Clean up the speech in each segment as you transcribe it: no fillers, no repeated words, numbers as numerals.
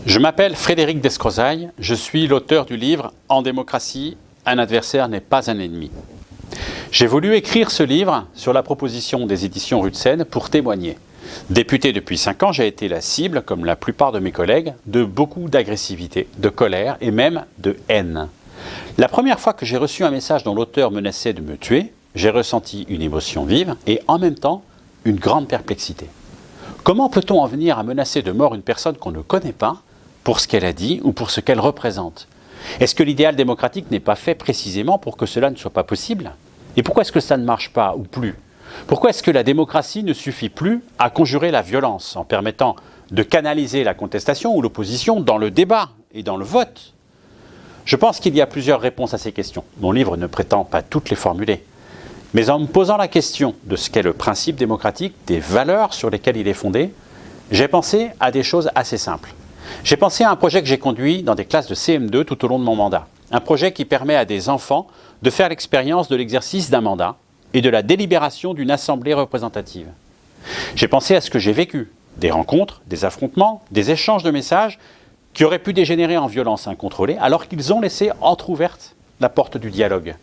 Je m'appelle Frédéric Descrozaille, je suis l'auteur du livre « En démocratie, un adversaire n'est pas un ennemi ». J'ai voulu écrire ce livre sur la proposition des éditions Rue de Seine pour témoigner. Député depuis 5 ans, j'ai été la cible, comme la plupart de mes collègues, de beaucoup d'agressivité, de colère et même de haine. La première fois que j'ai reçu un message dont l'auteur menaçait de me tuer, j'ai ressenti une émotion vive et en même temps une grande perplexité. Comment peut-on en venir à menacer de mort une personne qu'on ne connaît pas pour ce qu'elle a dit ou pour ce qu'elle représente? Est-ce que l'idéal démocratique n'est pas fait précisément pour que cela ne soit pas possible? Et pourquoi est-ce que ça ne marche pas ou plus? Pourquoi est-ce que la démocratie ne suffit plus à conjurer la violence en permettant de canaliser la contestation ou l'opposition dans le débat et dans le vote? Je pense qu'il y a plusieurs réponses à ces questions. Mon livre ne prétend pas toutes les formuler. Mais en me posant la question de ce qu'est le principe démocratique, des valeurs sur lesquelles il est fondé, j'ai pensé à des choses assez simples. J'ai pensé à un projet que j'ai conduit dans des classes de CM2 tout au long de mon mandat. Un projet qui permet à des enfants de faire l'expérience de l'exercice d'un mandat et de la délibération d'une assemblée représentative. J'ai pensé à ce que j'ai vécu, des rencontres, des affrontements, des échanges de messages qui auraient pu dégénérer en violence incontrôlée alors qu'ils ont laissé entrouverte la porte du dialogue.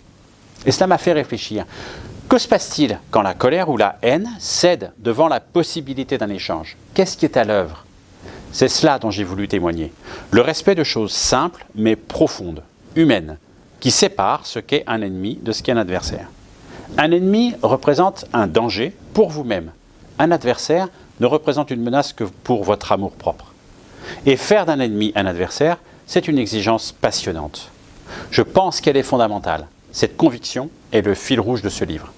Et cela m'a fait réfléchir. Que se passe-t-il quand la colère ou la haine cèdent devant la possibilité d'un échange? Qu'est-ce qui est à l'œuvre? C'est cela dont j'ai voulu témoigner. Le respect de choses simples mais profondes, humaines, qui séparent ce qu'est un ennemi de ce qu'est un adversaire. Un ennemi représente un danger pour vous-même. Un adversaire ne représente une menace que pour votre amour-propre. Et faire d'un ennemi un adversaire, c'est une exigence passionnante. Je pense qu'elle est fondamentale. Cette conviction est le fil rouge de ce livre.